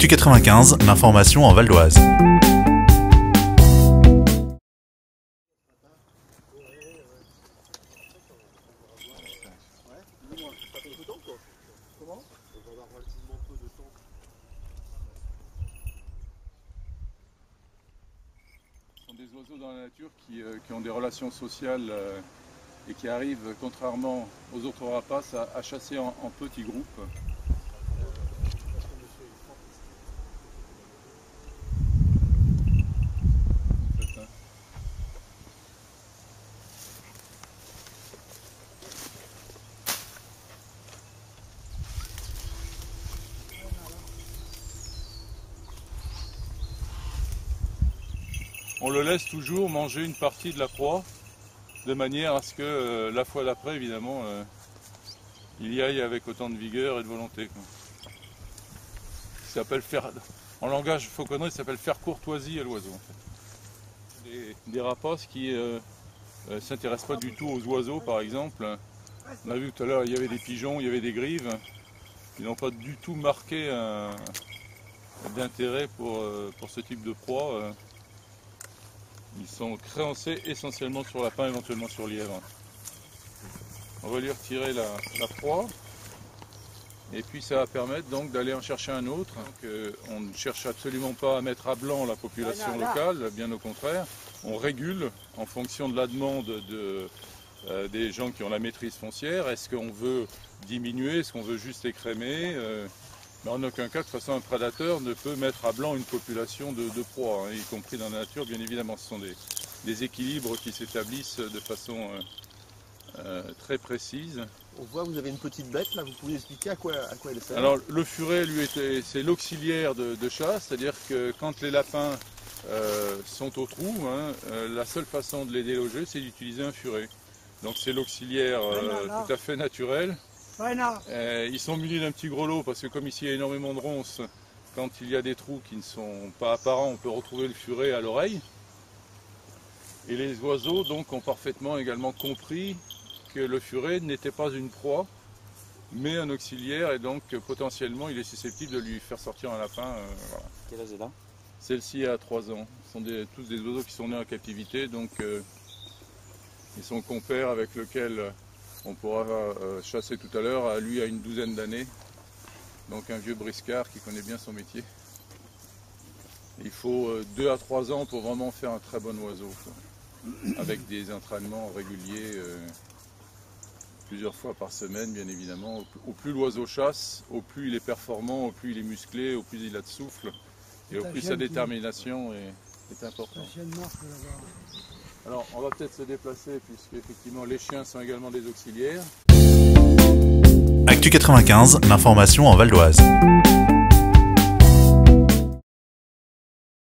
Actu 95, l'information en Val d'Oise. Ce sont des oiseaux dans la nature qui ont des relations sociales et qui arrivent, contrairement aux autres rapaces, à chasser en petits groupes. On le laisse toujours manger une partie de la proie, de manière à ce que la fois d'après, évidemment, il y aille avec autant de vigueur et de volonté. Ça s'appelle faire, en langage fauconnerie, ça s'appelle faire courtoisie à l'oiseau. En fait. Des rapaces qui ne s'intéressent pas du tout aux oiseaux, par exemple. On a vu tout à l'heure, il y avait des pigeons, il y avait des grives. Ils n'ont pas du tout marqué d'intérêt pour ce type de proie. Ils sont créancés essentiellement sur lapin, éventuellement sur lièvre. On va lui retirer la proie. Et puis ça va permettre donc d'aller en chercher un autre. Donc, on ne cherche absolument pas à mettre à blanc la population locale, bien au contraire. On régule en fonction de la demande des gens qui ont la maîtrise foncière. Est-ce qu'on veut diminuer, est-ce qu'on veut juste écrémer mais en aucun cas, de toute façon, un prédateur ne peut mettre à blanc une population de proies, y compris dans la nature, bien évidemment. Ce sont des équilibres qui s'établissent de façon très précise. On voit que vous avez une petite bête, là, vous pouvez expliquer à quoi elle sert? Alors, le furet, lui, c'est l'auxiliaire de chasse, c'est-à-dire que quand les lapins sont au trou, la seule façon de les déloger, c'est d'utiliser un furet. Donc c'est l'auxiliaire tout à fait naturel. Ils sont munis d'un petit grelot parce que comme ici il y a énormément de ronces, quand il y a des trous qui ne sont pas apparents, on peut retrouver le furet à l'oreille. Et les oiseaux donc ont parfaitement également compris que le furet n'était pas une proie, mais un auxiliaire et donc potentiellement il est susceptible de lui faire sortir un lapin. Voilà. Quel âge est là? Celle-ci a 3 ans. Ce sont tous des oiseaux qui sont nés en captivité, donc et son compère avec lequel on pourra chasser tout à l'heure, lui a une 12aine d'années, donc un vieux briscard qui connaît bien son métier. Il faut 2 à 3 ans pour vraiment faire un très bon oiseau, avec des entraînements réguliers, plusieurs fois par semaine bien évidemment. Au plus l'oiseau chasse, au plus il est performant, au plus il est musclé, au plus il a de souffle, et au plus sa détermination est importante. Alors on va peut-être se déplacer puisque effectivement les chiens sont également des auxiliaires. Actu 95, l'information en Val d'Oise.